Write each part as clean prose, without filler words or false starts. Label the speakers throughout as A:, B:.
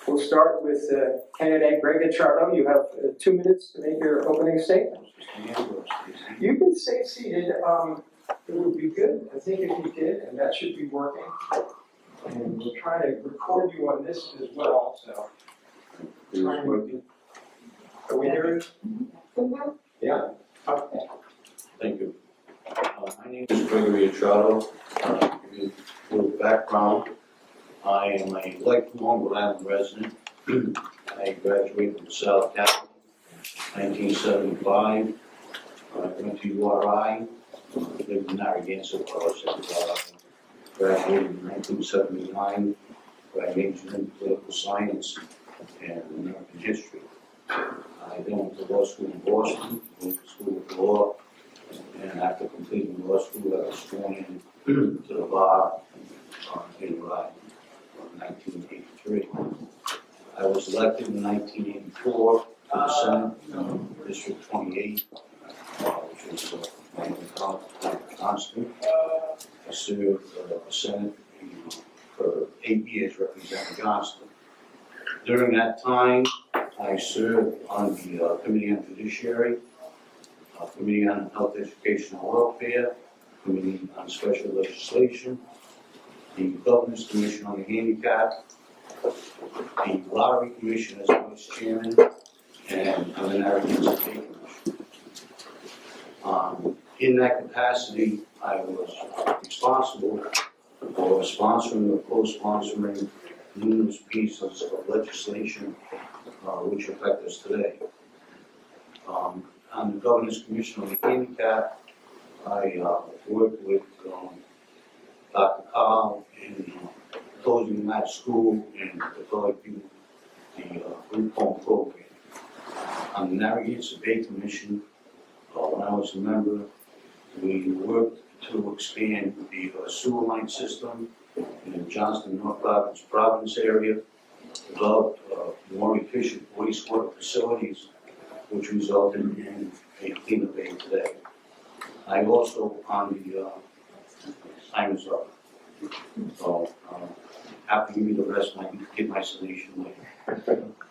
A: We'll start with candidate Greg Charlo. You have 2 minutes to make your opening statement. You can stay seated. It would be good, I think, if you did, and that should be working. And we'll try to record you on this as well. So, are we hearing? Yeah. Okay.
B: Thank you. My name is Gregory Charlo. To give you a little background, I am a lifelong Rhode Island resident. I graduated from South Capital in 1975. I went to URI, lived in Narragansett, graduated in 1979, where I majored in political science and American history. I then went to law school in Boston, went to school of law, and after completing law school, I was sworn in to the bar in Rhode Island in 1983. I was elected in 1984 to the Senate, District 28, which was constant. I served the Senate for 8 years representing Johnston. During that time, I served on the Committee on Judiciary, Committee on Health, Education, and Welfare, Committee on Special Legislation, the Governor's Commission on the Handicap, the Lottery Commission as Vice Chairman, and on the Narragansett Bay Commission. In that capacity, I was responsible for sponsoring or co-sponsoring numerous pieces of legislation which affect us today. On the Governor's Commission on the Handicap, I worked with Dr. Carl in closing the match school and developing the group home program. On the Narragansett Bay Commission, when I was a member, we worked to expand the sewer line system in the Johnston, North Province area, developed more efficient wastewater facilities, which resulted in a cleaner bay today. I also, on the time is up. So, after you give me the rest, I can get my solution later.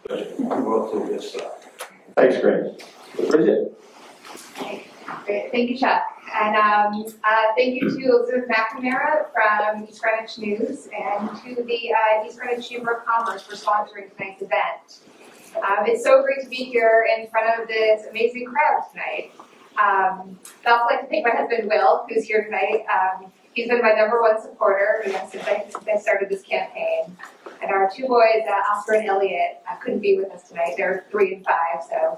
B: But we're off to a good start.
A: Thanks, Greg. Bridget.
C: Great. Thank you, Chuck. And thank you to Elizabeth McNamara from East Greenwich News and to the East Greenwich Chamber of Commerce for sponsoring tonight's event. It's so great to be here in front of this amazing crowd tonight. I'd also like to thank my husband, Will, who's here tonight. He's been my #1 supporter since I started this campaign. And our 2 boys, Oscar and Elliot, couldn't be with us tonight. They're 3 and 5, so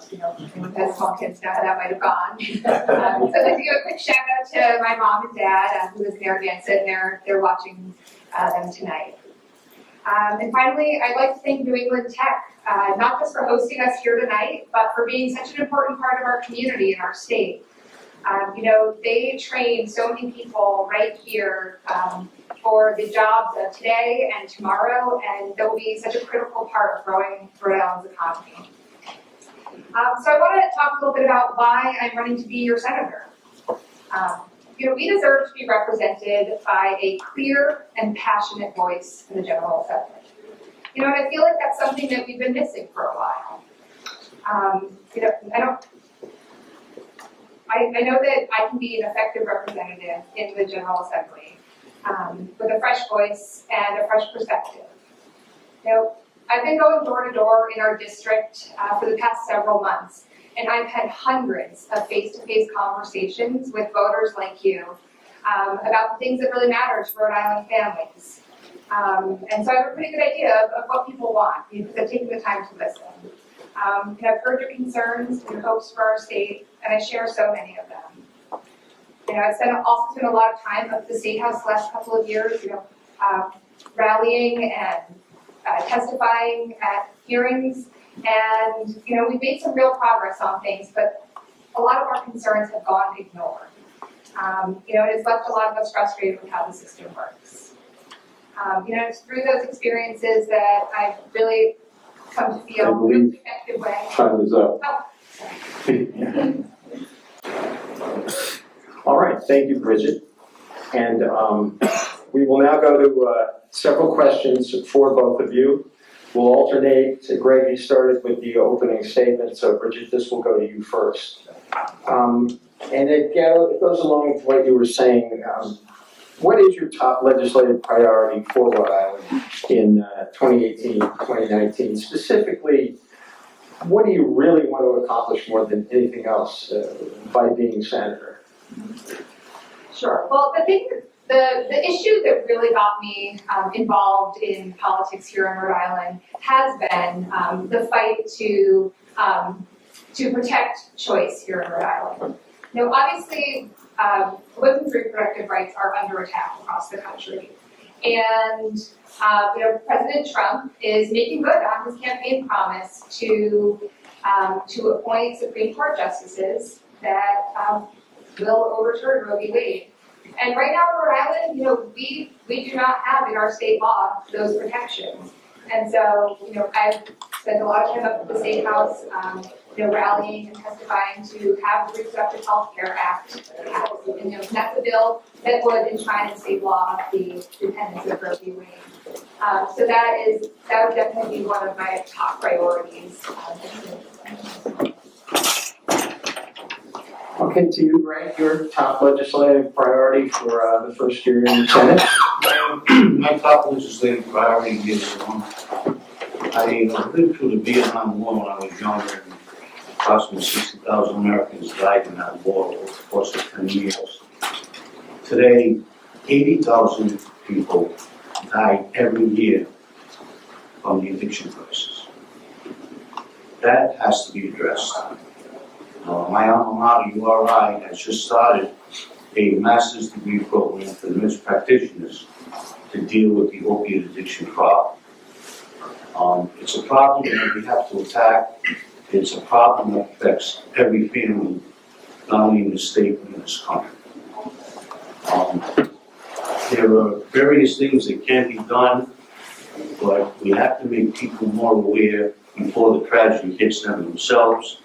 C: anyone who has small kids know how that might have gone. So I'd like to give a quick shout out to my mom and dad, who live in Narragansett, and they're watching them tonight. And finally, I'd like to thank New England Tech, not just for hosting us here tonight, but for being such an important part of our community and our state. They train so many people right here for the jobs of today and tomorrow, and they'll be such a critical part of growing Rhode Island's economy. So I want to talk a little bit about why I'm running to be your senator. We deserve to be represented by a clear and passionate voice in the General Assembly. And I feel like that's something that we've been missing for a while. I know that I can be an effective representative in the General Assembly with a fresh voice and a fresh perspective. I've been going door to door in our district for the past several months, and I've had hundreds of face-to-face conversations with voters like you about the things that really matter to Rhode Island families. And so I have a pretty good idea of what people want, because I've taken the time to listen. And I've heard your concerns and your hopes for our state, and I share so many of them. I've also spent a lot of time up at the State House the last couple of years, rallying and testifying at hearings, and we've made some real progress on things, but a lot of our concerns have gone ignored. It has left a lot of us frustrated with how the system works. It's through those experiences that I've really come to feel a really effective way.
A: Time is up.
C: Oh.
A: All right, thank you, Bridget. And we will now go to several questions for both of you. We'll alternate. So Greg, you started with the opening statement, so Bridget, this will go to you first. And it goes along with what you were saying. What is your top legislative priority for Rhode Island in 2018, 2019? Specifically, what do you really want to accomplish more than anything else by being senator?
C: Sure. Well, the issue that really got me involved in politics here in Rhode Island has been the fight to protect choice here in Rhode Island. Now, obviously, women's reproductive rights are under attack across the country. And, President Trump is making good on his campaign promise to appoint Supreme Court justices that will overturn Roe v. Wade. And right now in Rhode Island, we do not have in our state law those protections. And so, I've spent a lot of time up at the State House, rallying and testifying to have the Reproductive Health Care Act passed. And that's a bill that would enshrine in state law the independence of Roe v. Wade. So that would definitely be one of my top priorities.
A: Okay, to you, Greg, your top legislative priority for the first year in the Senate?
B: My top legislative priority is I lived through the Vietnam War when I was younger, and approximately 60,000 Americans died in that war over the course of 10 years. Today, 80,000 people die every year from the addiction crisis. That has to be addressed. My alma mater, URI, has just started a master's degree program for nurse practitioners to deal with the opiate addiction problem. It's a problem that we have to attack. It's a problem that affects every family, not only in the state, but in this country. There are various things that can be done, but we have to make people more aware before the tragedy hits them themselves.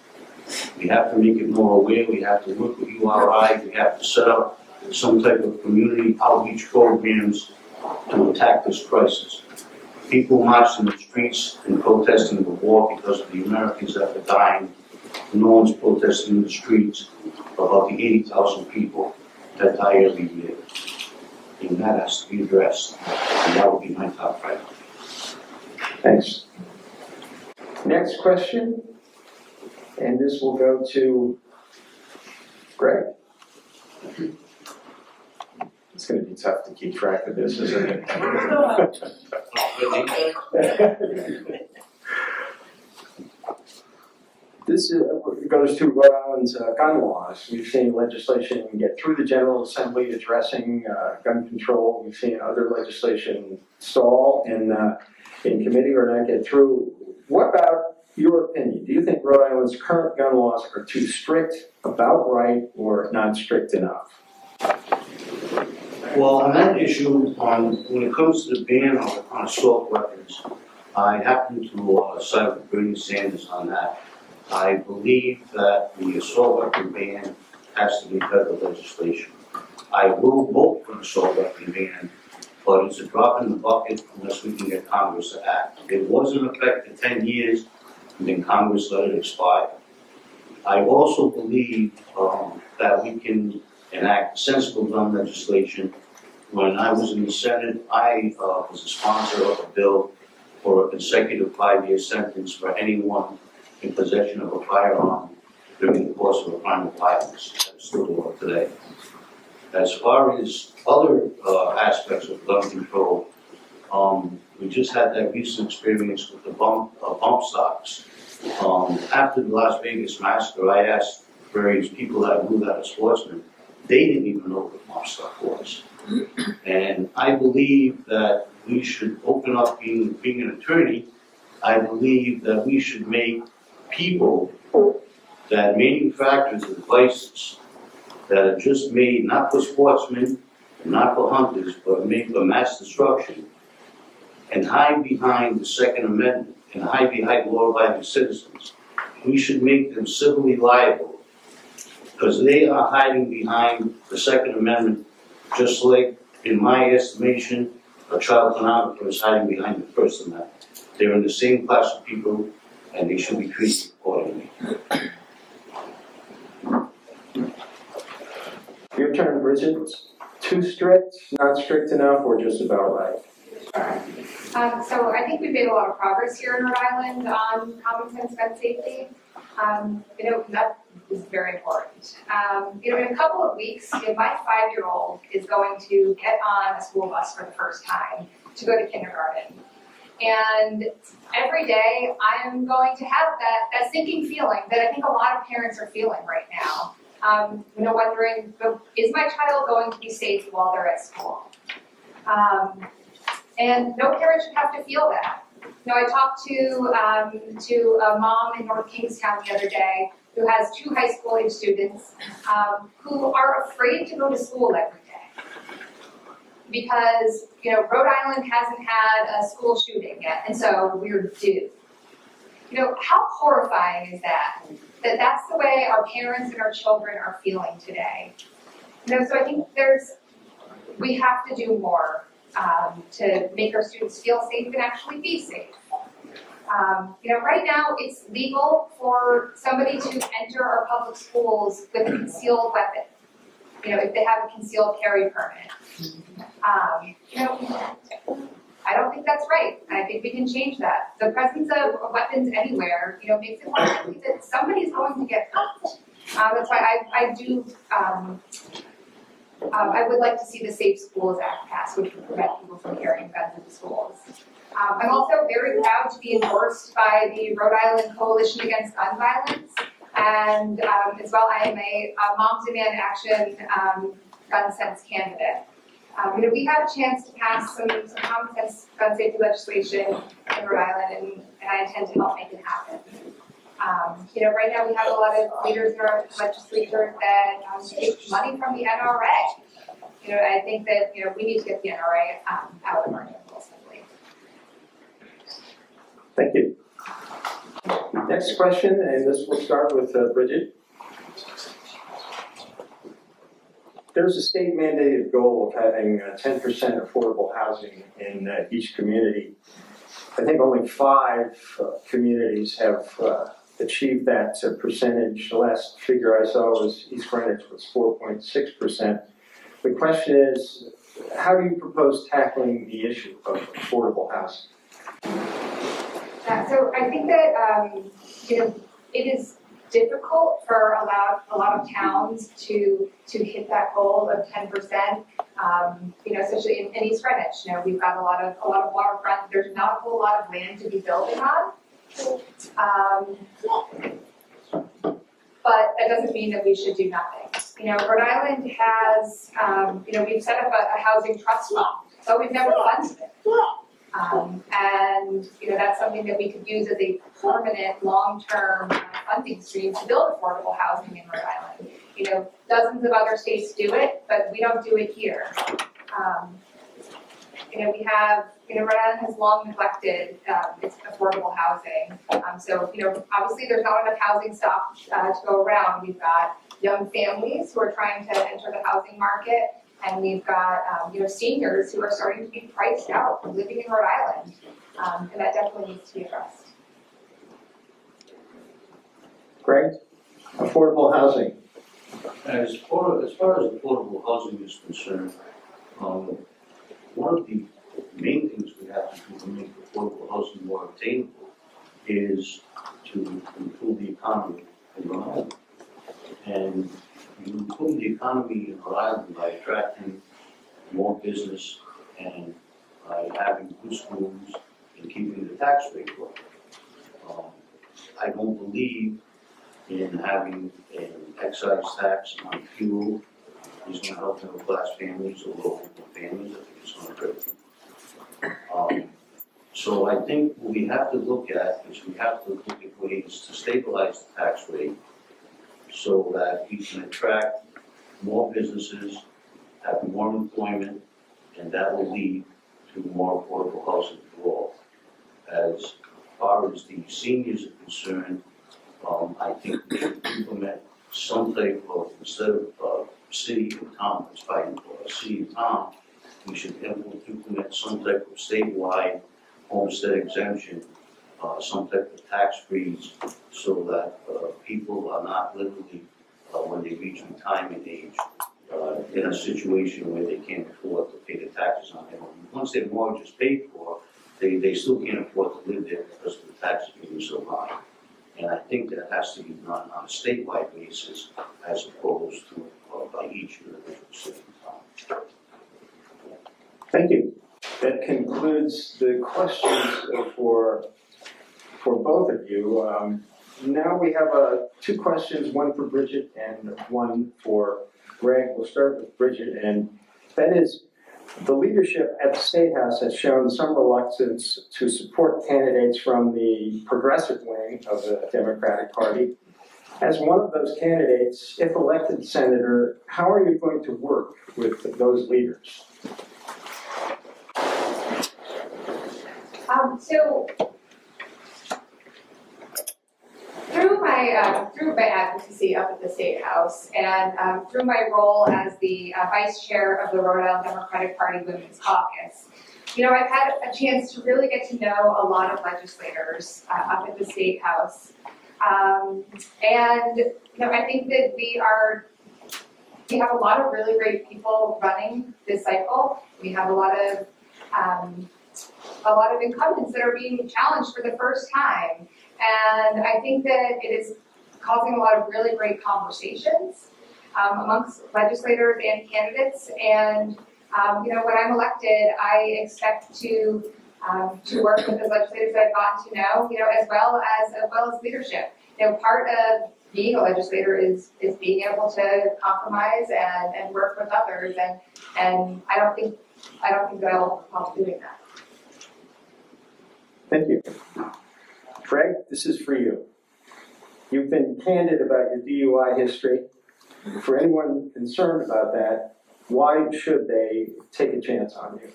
B: We have to make it more aware. We have to work with URI. We have to set up some type of community outreach programs to attack this crisis. People marched in the streets and protesting the war because of the Americans that are dying. No one's protesting in the streets about the 80,000 people that die every year. And that has to be addressed. And that would be my top priority.
A: Thanks. Next question. And this will go to Greg. It's going to be tough to keep track of this, isn't it? This goes to Rhode Island's gun laws. We've seen legislation get through the General Assembly addressing gun control. We've seen other legislation stall in committee or not get through. What about your opinion? Do you think Rhode Island's current gun laws are too strict, about right, or not strict enough?
B: Well, on that issue, when it comes to the ban on assault weapons, I happen to side with Bernie Sanders on that. I believe that the assault weapon ban has to be federal legislation. I will vote for an assault weapon ban, but it's a drop in the bucket unless we can get Congress to act. It was in effect for 10 years, and then Congress let it expire. I also believe that we can enact sensible gun legislation. When I was in the Senate, I was a sponsor of a bill for a consecutive 5-year sentence for anyone in possession of a firearm during the course of a crime of violence. That is still the law today. As far as other aspects of gun control, we just had that recent experience with the bump stocks. After the Las Vegas massacre, I asked various people that knew that as sportsmen, they didn't even know what bump stock was. And I believe that we should open up, being an attorney, I believe that we should make people that manufacture the devices that are just made not for sportsmen, not for hunters, but made for mass destruction, and hide behind the Second Amendment and hide behind law-abiding citizens. We should make them civilly liable because they are hiding behind the Second Amendment, just like, in my estimation, a child pornographer is hiding behind the First Amendment. They're in the same class of people, and they should be treated accordingly.
A: Your turn, Bridget. Too strict, not strict enough, or just about right?
C: So I think we've made a lot of progress here in Rhode Island on common sense gun safety. That is very important. In a couple of weeks, my 5-year-old is going to get on a school bus for the first time to go to kindergarten. And every day I'm going to have that sinking feeling that I think a lot of parents are feeling right now. Wondering, is my child going to be safe while they're at school? And no parent should have to feel that. I talked to a mom in North Kingstown the other day who has 2 high school age students who are afraid to go to school every day. Because, Rhode Island hasn't had a school shooting yet, and so we're due. How horrifying is that? That's the way our parents and our children are feeling today. So I think we have to do more to make our students feel safe and actually be safe. Right now it's legal for somebody to enter our public schools with a concealed weapon. If they have a concealed carry permit. I don't think that's right, and I think we can change that. The presence of weapons anywhere, makes it more likely that somebody's going to get hurt. That's why I would like to see the Safe Schools Act passed, which would prevent people from carrying guns into schools. I'm also very proud to be endorsed by the Rhode Island Coalition Against Gun Violence, and as well, I am a Moms Demand Action gun sense candidate. We have a chance to pass some common sense gun safety legislation in Rhode Island, and I intend to help make it happen. Right now we have a lot of leaders in our legislature that take money from the NRA. I think that we need to get the NRA out of our hands ultimately.
A: Thank you. Next question, and this will start with Bridget. There's a state mandated goal of having 10% affordable housing in each community. I think only 5 communities have achieved that percentage. The last figure I saw was East Greenwich was 4.6%. The question is, how do you propose tackling the issue of affordable housing?
C: So I think that it is difficult for a lot of towns to hit that goal of 10%. Especially in East Greenwich, we've got a lot of waterfront. There's not a whole lot of land to be building on. But that doesn't mean that we should do nothing. Rhode Island has, we've set up a housing trust fund, but we've never funded it. And that's something that we could use as a permanent, long-term funding stream to build affordable housing in Rhode Island. Dozens of other states do it, but we don't do it here. We have, Rhode Island has long neglected its affordable housing. So obviously there's not enough housing stock to go around. We've got young families who are trying to enter the housing market. And we've got seniors who are starting to be priced out from living in Rhode Island, and that definitely needs to be addressed.
A: Greg, affordable housing.
B: As far as affordable housing is concerned, one of the main things we have to do to make affordable housing more attainable is to improve the economy in Rhode Island. And you improve the economy in Rhode Island by attracting more business and by having good schools and keeping the tax rate low. I don't believe in having an excise tax on fuel. It's going to help middle class families or low income families. I think it's going to hurt them. So I think what we have to look at is we have to look at ways to stabilize the tax rate so that we can attract more businesses, have more employment, and that will lead to more affordable housing for all. As far as the seniors are concerned, I think we should implement some type of, instead of city and town, it's fighting for a city and town, we should implement some type of statewide homestead exemption, some type of tax freeze, so that people are not literally, when they reach retirement age, in a situation where they can't afford to pay the taxes on their home. Once their mortgage is paid for, they still can't afford to live there because the tax is getting so high. And I think that has to be done on a statewide basis as opposed to by each individual city.
A: Thank you. That concludes the questions for both of you. Now we have two questions, one for Bridget and one for Greg. We'll start with Bridget, and that is, the leadership at the State House has shown some reluctance to support candidates from the progressive wing of the Democratic Party. As one of those candidates, if elected senator, how are you going to work with those leaders?
C: So through my advocacy up at the State House and through my role as the vice chair of the Rhode Island Democratic Party Women's Caucus, I've had a chance to really get to know a lot of legislators up at the State House. And I think that we have a lot of really great people running this cycle. We have a lot of incumbents that are being challenged for the first time. And I think that it is causing a lot of really great conversations amongst legislators and candidates. And when I'm elected, I expect to work with the legislators that I've gotten to know, as well as leadership. Part of being a legislator is being able to compromise and work with others. And I don't think that I'll help doing that.
A: Thank you. Greg, this is for you. You've been candid about your DUI history. For anyone concerned about that, why should they take a chance on you?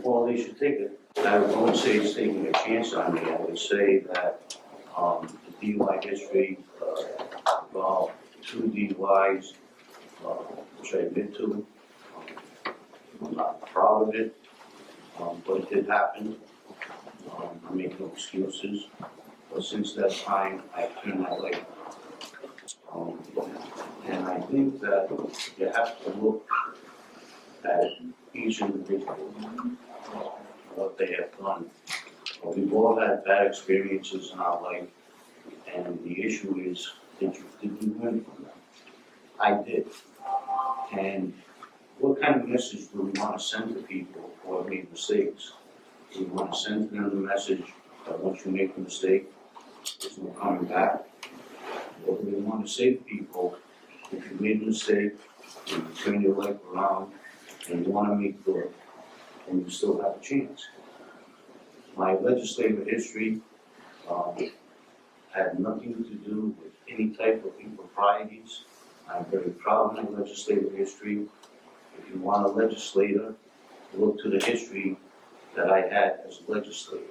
B: Well, they should take it. I won't say it's taking a chance on me. I would say that the DUI history involved 2 DUIs, which I admit to. I'm not proud of it, but it did happen. I make no excuses. But since that time, I've turned my life. And I think that you have to look at each individual, what they have done. We've all had bad experiences in our life, and the issue is, did you learn from them? I did. And what kind of message do we want to send to people who have made mistakes? Do we want to send them the message that once you make a mistake, there's no coming back? Or do we want to say to people, if you made a mistake, and you turn your life around, and you want to make good, and you still have a chance? My legislative history had nothing to do with any type of improprieties. I'm very proud of my legislative history. If you want a legislator, look to the history that I had as a legislator.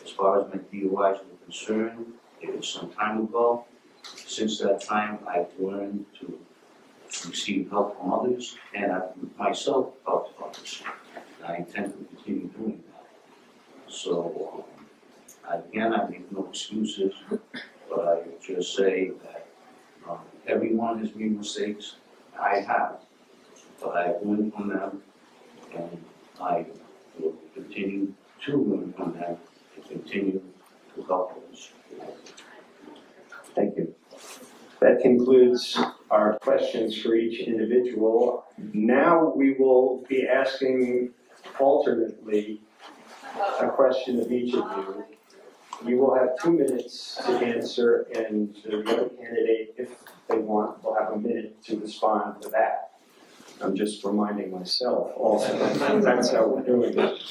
B: As far as my DUIs were concerned, it was some time ago. Since that time, I've learned to receive help from others, and I've myself helped others. And I intend to continue doing that. So, again, I make no excuses, but I would just say that everyone has made mistakes. I have, but I've learned from them, and I will continue to learn from them and continue to help others.
A: Thank you. That concludes our questions for each individual. Now we will be asking alternately a question of each of you. You will have 2 minutes to answer, and the other candidate, if they want, will have a minute to respond to that. I'm just reminding myself also. That's how we're doing it.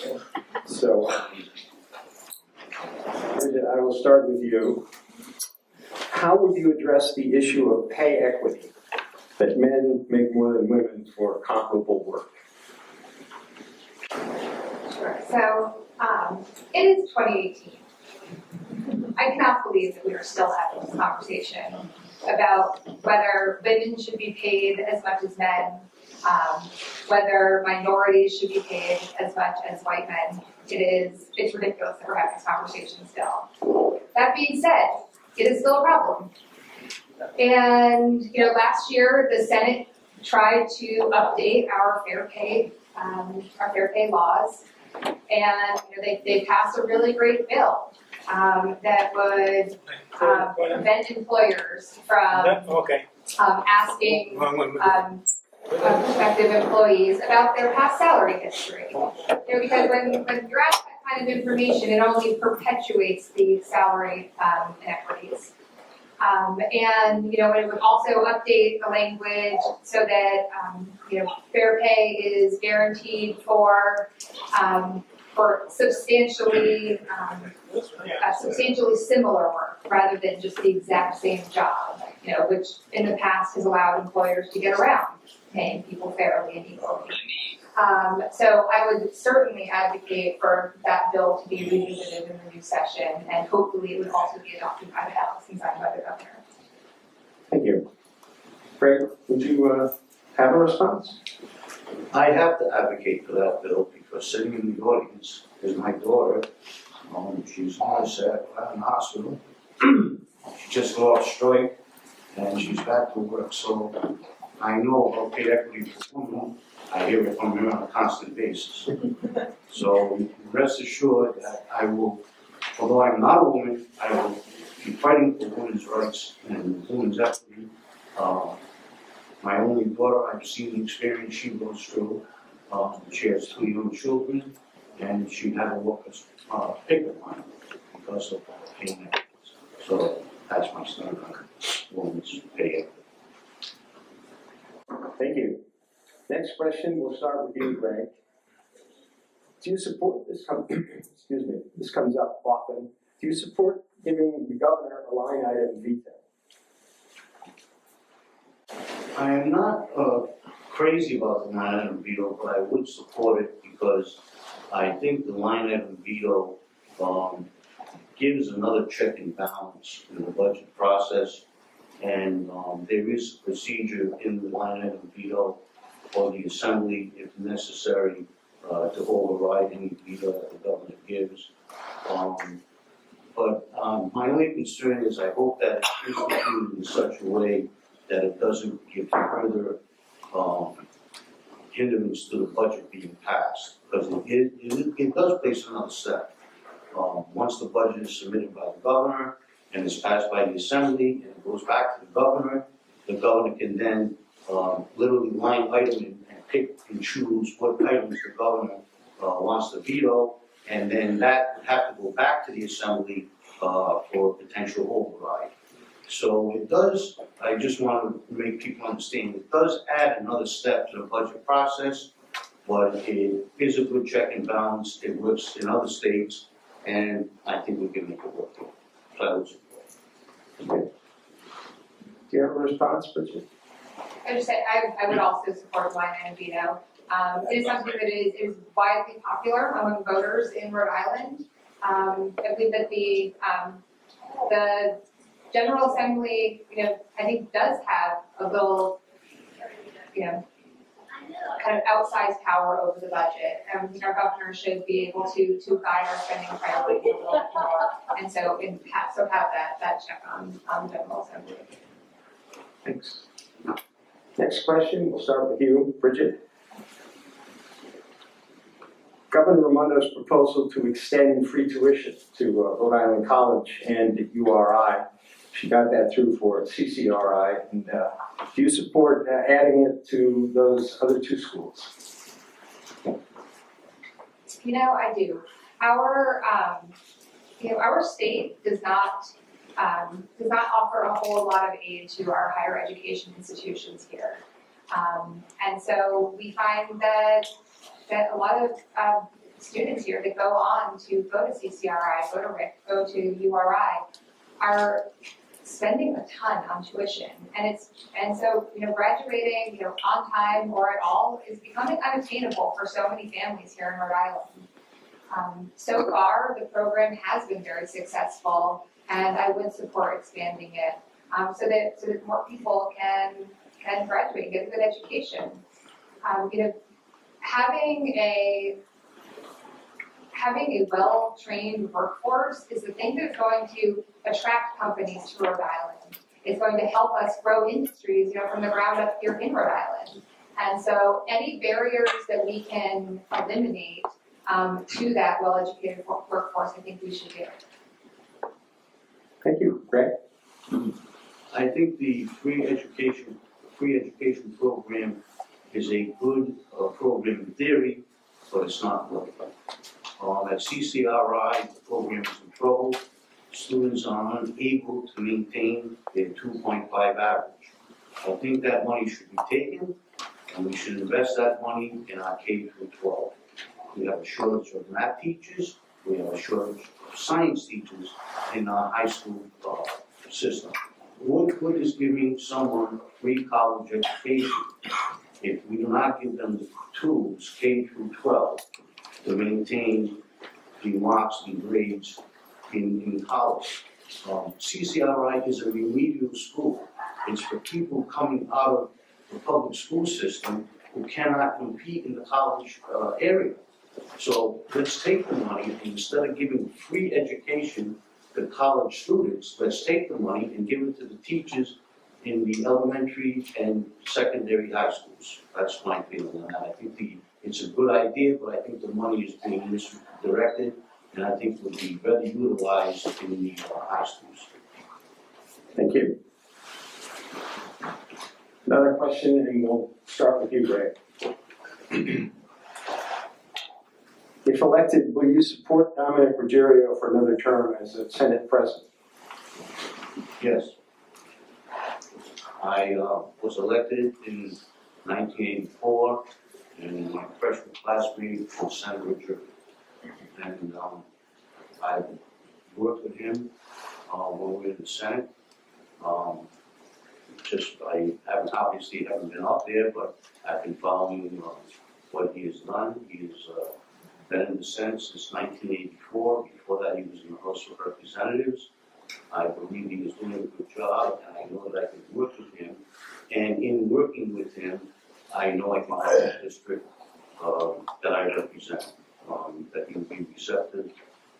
A: So, Bridget, I will start with you. How would you address the issue of pay equity, that men make more than women for comparable work?
C: Sure. So, it is 2018. I cannot believe that we are still having this conversation about whether women should be paid as much as men, whether minorities should be paid as much as white men. It's ridiculous that we're having this conversation still. That being said, it is still a problem. And last year the Senate tried to update our fair pay laws, and they passed a really great bill that would prevent employers from asking prospective employees about their past salary history. Because when you're asked that kind of information, it only perpetuates the salary inequities. And it would also update the language so that fair pay is guaranteed for substantially similar work rather than just the exact same job. Which in the past has allowed employers to get around paying people fairly and equally. So I would certainly advocate for that bill to be revisited in the new session, and hopefully it would also be adopted by the House and signed by the governor.
A: Thank you. Greg, would you have a response?
B: I have to advocate for that bill because sitting in the audience is my daughter. She's a nurse in the hospital. She just got off strike and she's back to work. So I know about paid equity for women. I hear it from her on a constant basis. So rest assured that I will, although I'm not a woman, I will be fighting for women's rights and women's equity. My only daughter, I've seen the experience she goes through. She has 2 young children, and she had to work a pickup line because of paying equity. So that's my stand on women's pay equity.
A: Thank you. Next question, we'll start with you, Greg. Do you support this? Excuse me. This comes up often. Do you support giving the governor a line item veto?
B: I am not crazy about the line item veto, but I would support it because I think the line item veto gives another check and balance in the budget process, and there is a procedure in the line item veto for the assembly, if necessary, to override any veto that the governor gives. But my only concern is I hope that it's instituted in such a way that it doesn't give further hindrance to the budget being passed, because it does place another step. Once the budget is submitted by the governor and is passed by the assembly and it goes back to the governor can then literally line item and pick and choose what items the governor wants to veto, and then that would have to go back to the assembly for potential override. So it does, I just want to make people understand, it does add another step to the budget process, but it is a good check and balance. It works in other states, and I think we can make it work. So I would support it.
A: Okay. Do you have a response, Bridget?
C: I just say I would also support line item veto. It is something that is widely popular among voters in Rhode Island. I believe that the General Assembly, I think does have a little, kind of outsized power over the budget. Our governor should be able to guide our spending priorities a little bit more, and so have that check on the General Assembly.
A: Thanks. Next question, we'll start with you, Bridget. Governor Raimondo's proposal to extend free tuition to Rhode Island College and URI. She got that through for CCRI. And do you support adding it to those other 2 schools?
C: I do. Our state does not offer a whole lot of aid to our higher education institutions here, and so we find that a lot of students here that go on to go to CCRI, go to RIC, go to URI, are spending a ton on tuition, and so graduating on time or at all is becoming unattainable for so many families here in Rhode Island. So far, the program has been very successful, and I would support expanding it so that more people can graduate and get a good education. Having a well-trained workforce is the thing that's going to attract companies to Rhode Island. It's going to help us grow industries, from the ground up here in Rhode Island. And so any barriers that we can eliminate to that well-educated workforce, I think we should do.
A: Thank you. Greg?
B: I think the free education program is a good program in theory, but it's not working. At CCRI, the program is in trouble. Students are unable to maintain their 2.5 average. I think that money should be taken, and we should invest that money in our K through 12. We have a shortage of math teachers. We have a shortage of science teachers in our high school system. What good is giving someone a free college education if we do not give them the tools, K through 12, to maintain the marks and grades in college? CCRI is a remedial school. It's for people coming out of the public school system who cannot compete in the college area. So let's take the money, and instead of giving free education to college students, let's take the money and give it to the teachers in the elementary and secondary high schools. That's my feeling on that. I think it's a good idea, but I think the money is being misdirected, and I think will be better utilized in the high schools.
A: Thank you. Another question, and we'll start with you, Greg. If elected, will you support Dominic Ruggiero for another term as a Senate President?
B: Yes. I was elected in 1984, and my freshman classmate was Senator Ruggiero. And I worked with him when we were in the Senate. I haven't been up there, but I've been following what he has done. He's been in the Senate since 1984. Before that, he was in the House of Representatives. I believe he is doing a good job, and I know that I can work with him. And in working with him, I know I can help the district that I represent, that he will be receptive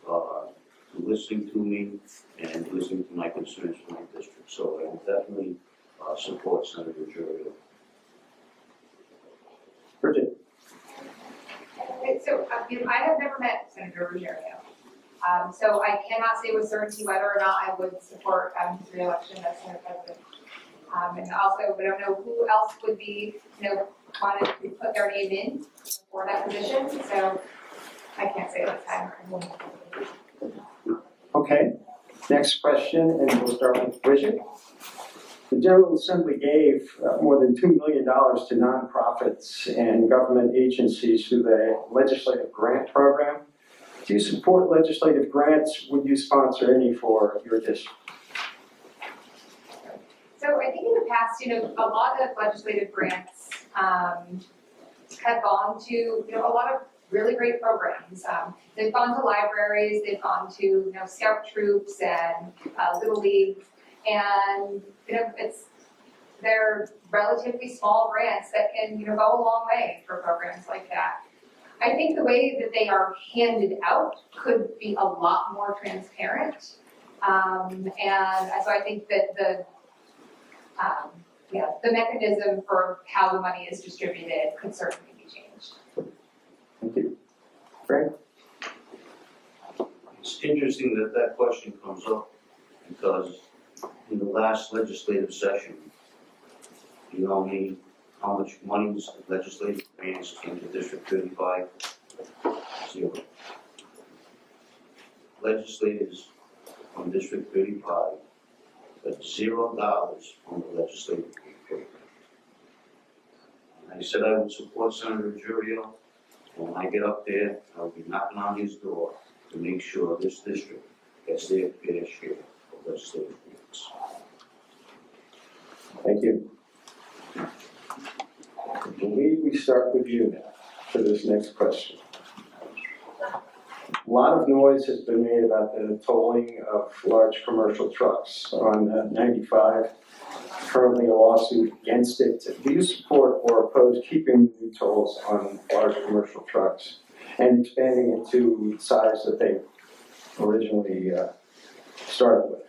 B: to listening to me and listening to my concerns for my district. So I will definitely support Senator Ruggiero.
A: Bridget?
C: So I have never met Senator Ruggiero. So I cannot say with certainty whether or not I would support his re-election as Senate President. And also, we don't know who else would be, wanted to put their name in for that position. So I can't say at this time.
A: Okay. Next question, and we'll start with Bridget. The General Assembly gave more than $2 million to nonprofits and government agencies through the legislative grant program. Do you support legislative grants? Would you sponsor any for your district?
C: So I think in the past, a lot of legislative grants have gone to, a lot of really great programs. They've gone to libraries, they've gone to, scout troops and Little League, and they're relatively small grants that can, go a long way for programs like that. I think the way that they are handed out could be a lot more transparent, and so I think that the mechanism for how the money is distributed could certainly be changed.
A: Thank you. Greg?
B: It's interesting that that question comes up because in the last legislative session, you know how much money legislative grants came to District 35? Zero. Legislators from District 35 got $0 from the legislative program. And I said I would support Senator Ruggiero. When I get up there, I'll be knocking on his door to make sure this district gets their fair share of legislative grants.
A: Thank you. I believe we start with you now for this next question. A lot of noise has been made about the tolling of large commercial trucks on 95. currently a lawsuit against it. Do you support or oppose keeping new tolls on large commercial trucks and expanding it to the size that they originally started with?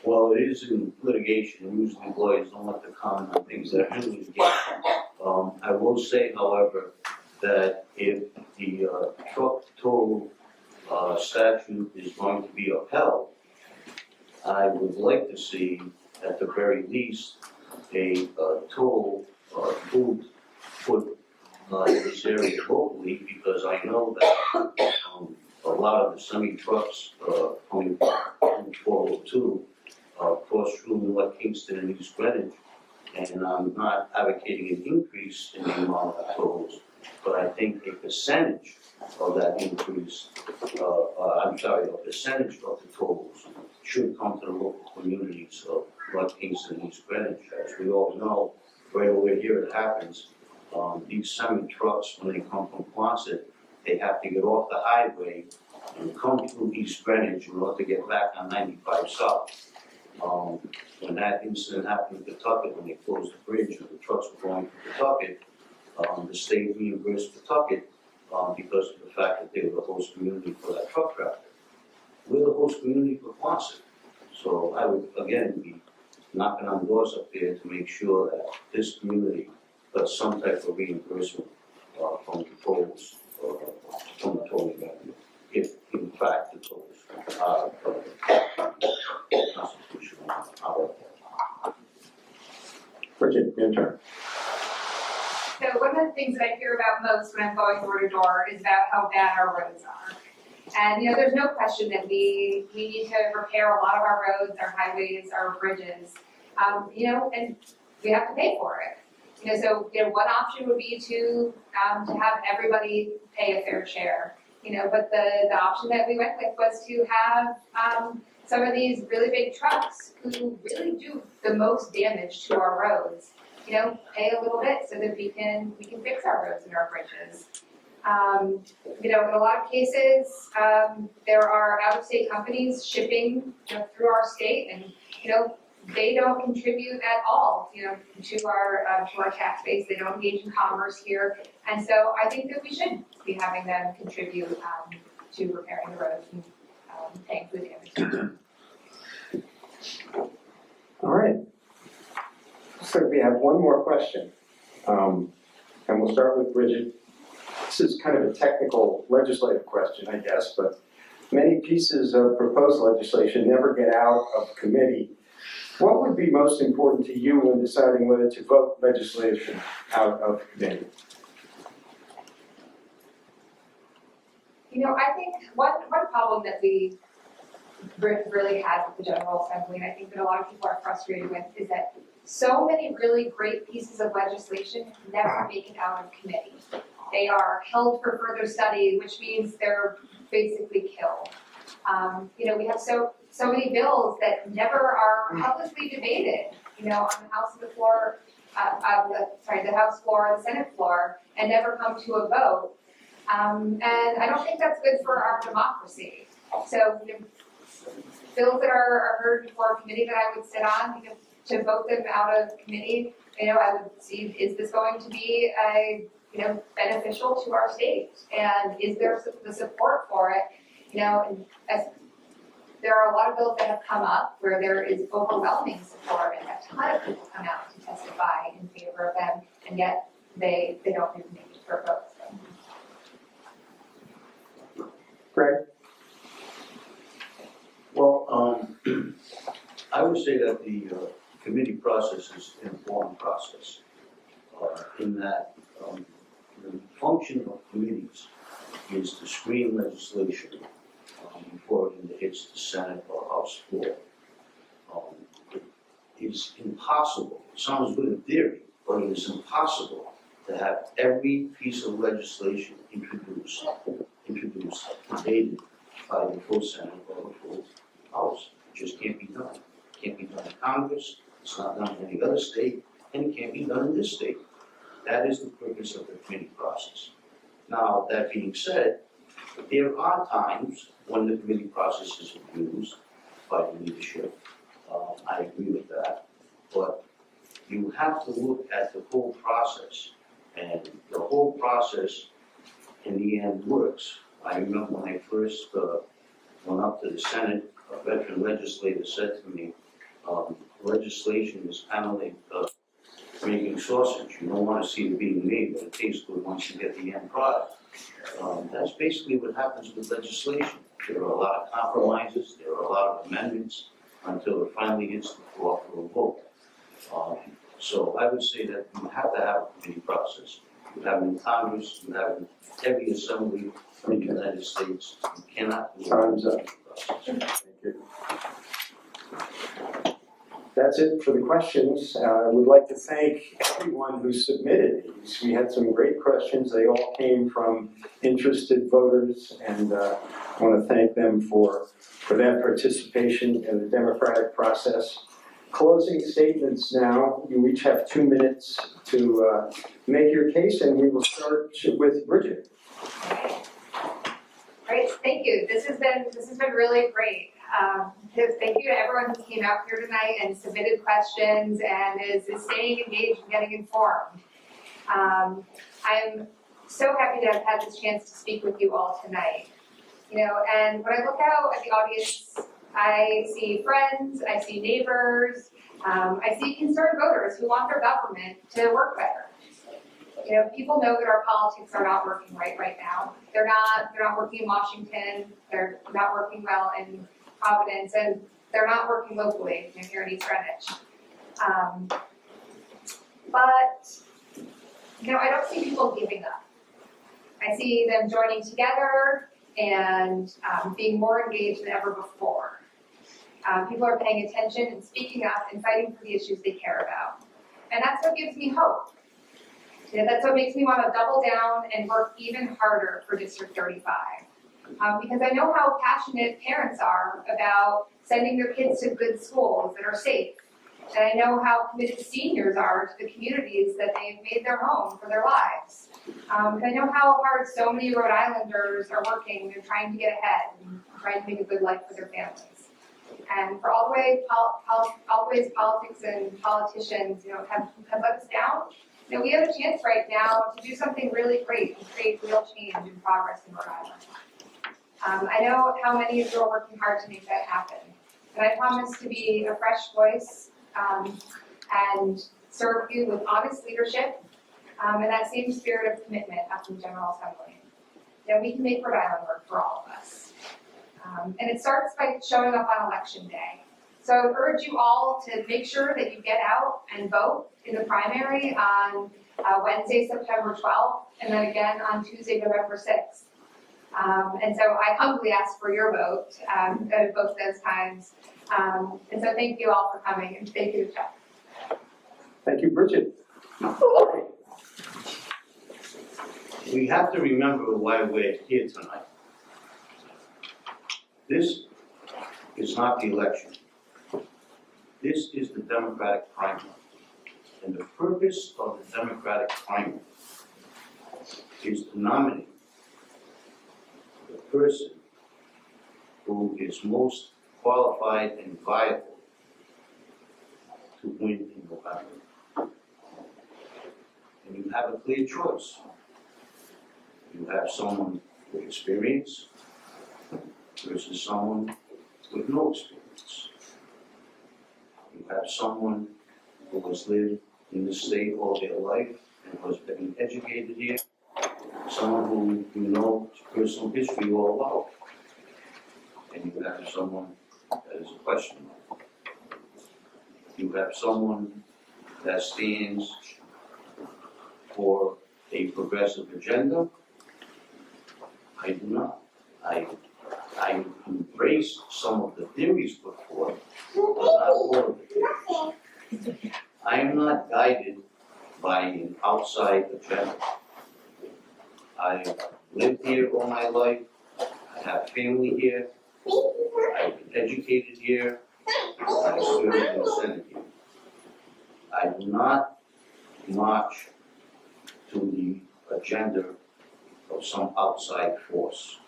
B: Well, it is in litigation, and usually lawyers don't like to comment on things that are in litigation. I will say, however, that if the truck toll statute is going to be upheld, I would like to see, at the very least, a toll booth put in this area locally, because I know that a lot of the semi-trucks coming from 402 cross through North Kingston and East Greenwich, and I'm not advocating an increase in the amount of tolls, but I think a percentage of that increase, a percentage of the tolls should come to the local communities of North Kingston and East Greenwich. As we all know, right over here it happens. These semi-trucks, when they come from Quonset, they have to get off the highway and come through East Greenwich in order to get back on 95 South. When that incident happened in Pawtucket, when they closed the bridge and the trucks were going to Pawtucket, the state reimbursed Pawtucket because of the fact that they were the host community for that truck traffic. We're the host community for Quonset. So I would, again, be knocking on doors up there to make sure that this community does some type of reimbursement from the tolls, from the tolling revenue, if in fact the tolls are constitutional.
A: Bridget, your turn.
C: So one of the things that I hear about most when I'm going door to door is about how bad our roads are. And there's no question that we need to repair a lot of our roads, our highways, our bridges, and we have to pay for it. So one option would be to have everybody pay a fair share. But the option that we went with was to have some of these really big trucks who really do the most damage to our roads, pay a little bit so that we can fix our roads and our bridges. In a lot of cases, there are out-of-state companies shipping through our state, and they don't contribute at all to our tax base. They don't engage in commerce here, and so I think that we should be having them contribute to repairing the roads and paying for the damage.
A: All right. So we have one more question, and we'll start with Bridget. This is kind of a technical legislative question, I guess, but many pieces of proposed legislation never get out of committee. What would be most important to you when deciding whether to vote legislation out of committee?
C: I think one problem that we really had with the General Assembly, and I think that a lot of people are frustrated with, is that so many really great pieces of legislation never make it out of committee. They are held for further study, which means they're basically killed. We have so many bills that never are publicly debated, on the House of the floor, the House floor, the Senate floor, and never come to a vote. And I don't think that's good for our democracy. So, bills that are heard before a committee that I would sit on, to vote them out of committee, I would see, is this going to be beneficial to our state? And is there the support for it? And there are a lot of bills that have come up where there is overwhelming support and a ton of people come out to testify in favor of them, and yet they don't even make it for votes.
A: Greg?
B: Well, I would say that the committee process is an informed process, in that the function of committees is to screen legislation before it hits the Senate or House floor. It is impossible, it sounds good in theory, but it is impossible to have every piece of legislation introduced, debated by the full Senate or the full House. It just can't be done. It can't be done in Congress, it's not done in any other state, and it can't be done in this state. That is the purpose of the committee process. Now, that being said, there are times when the committee process is abused by the leadership. I agree with that. But you have to look at the whole process, and the whole process in the end works. I remember when I first went up to the Senate, a veteran legislator said to me, legislation is kind of like making sausage. You don't want to see it being made, but it tastes good once you get the end product. That's basically what happens with legislation. There are a lot of compromises, there are a lot of amendments until it finally hits the floor for a vote. So I would say that you have to have a committee process. You have it in Congress, you have it in every assembly in the United States. You cannot do
A: Time's up.
B: process.
A: Thank you. That's it for the questions. I would like to thank everyone who submitted these. We had some great questions. They all came from interested voters, and I want to thank them for that participation in the democratic process. Closing statements now. You each have 2 minutes to make your case, and we will start with Bridget.
C: Great, thank you. This has been really great. Thank you to everyone who came out here tonight and submitted questions and is staying engaged and getting informed. I'm so happy to have had this chance to speak with you all tonight. And when I look out at the audience, I see friends, I see neighbors, I see concerned voters who want their government to work better. People know that our politics are not working right now. They're not working in Washington. They're not working well in Providence, and they're not working locally here in East Greenwich. But I don't see people giving up. I see them joining together and being more engaged than ever before. People are paying attention and speaking up and fighting for the issues they care about. And that's what gives me hope. That's what makes me want to double down and work even harder for District 35. Because I know how passionate parents are about sending their kids to good schools that are safe. And I know how committed seniors are to the communities that they've made their home for their lives. And I know how hard so many Rhode Islanders are working and trying to get ahead and trying to make a good life for their families. And for all the ways politics and politicians have let us down, we have a chance right now to do something really great and create real change and progress in Rhode Island. I know how many of you are working hard to make that happen. And I promise to be a fresh voice and serve you with honest leadership and that same spirit of commitment up in the General Assembly. We can make Rhode Island work for all of us. And it starts by showing up on Election Day. So I would urge you all to make sure that you get out and vote in the primary on Wednesday, September 12th, and then again on Tuesday, November 6th. And so I humbly ask for your vote at both those times. And so thank you all for coming, and thank you, Chuck.
A: Thank you, Bridget.
B: We have to remember why we're here tonight. This is not the election. This is the Democratic primary. And the purpose of the Democratic primary is to nominate the person who is most qualified and viable to win in November. And you have a clear choice. You have someone with experience versus someone with no experience. You have someone who has lived in the state all their life and has been educated here, someone who you know personal history all about. And you have someone that is a question mark. You have someone that stands for a progressive agenda. I do not. I embrace some of the theories put forth, but not all of the theories. I am not guided by an outside agenda. I lived here all my life. I have family here. I've been educated here. I served in the Senate here. I do not march to the agenda of some outside force.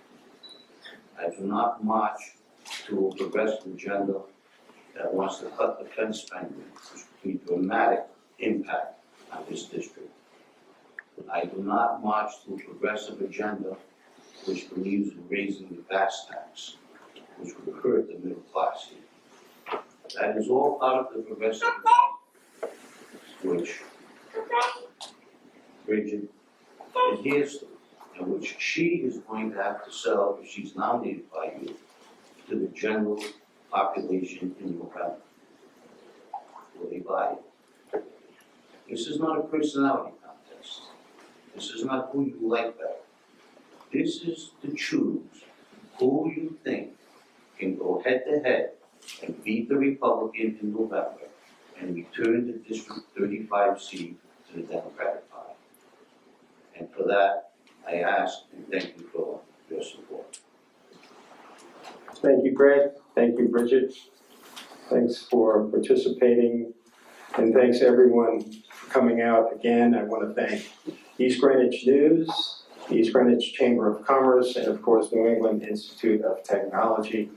B: I do not march to a progressive agenda that wants to cut defense spending, which would be a dramatic impact on this district. I do not march to a progressive agenda which believes in raising the gas tax, which would hurt the middle class here. That is all part of the progressive agenda, which Bridget adheres to, and which she is going to have to sell if she's nominated by you to the general population in November. Will they buy it? This is not a personality contest. This is not who you like better. This is to choose who you think can go head to head and beat the Republican in November and return the District 35 seat to the Democratic Party. And for that, I ask and thank you for your support.
A: Thank you, Greg. Thank you, Bridget. Thanks for participating. And thanks everyone for coming out again. I want to thank East Greenwich News, East Greenwich Chamber of Commerce, and of course New England Institute of Technology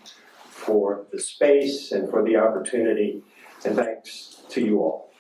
A: for the space and for the opportunity. And thanks to you all.